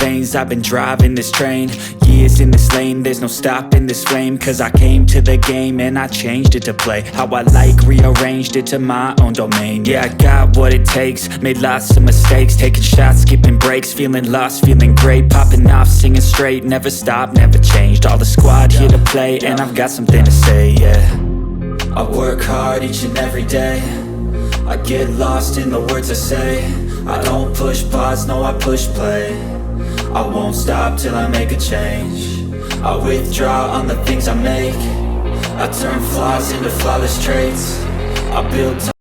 veins, I've been driving this train. Years in this lane, there's no stopping this flame. Cause I came to the game and I changed it to play how I like, rearranged it to my own domain. Yeah, I got what it takes, made lots of mistakes, taking shots, skipping breaks, feeling lost, feeling great, popping off, singing straight, never stopped, never changed. All the squad here to play, and I've got something to say, yeah. I work hard each and every day, I get lost in the words I say. I don't push pause, no I push play. I won't stop till I make a change. I withdraw on the things I make. I turn flaws into flawless traits. I build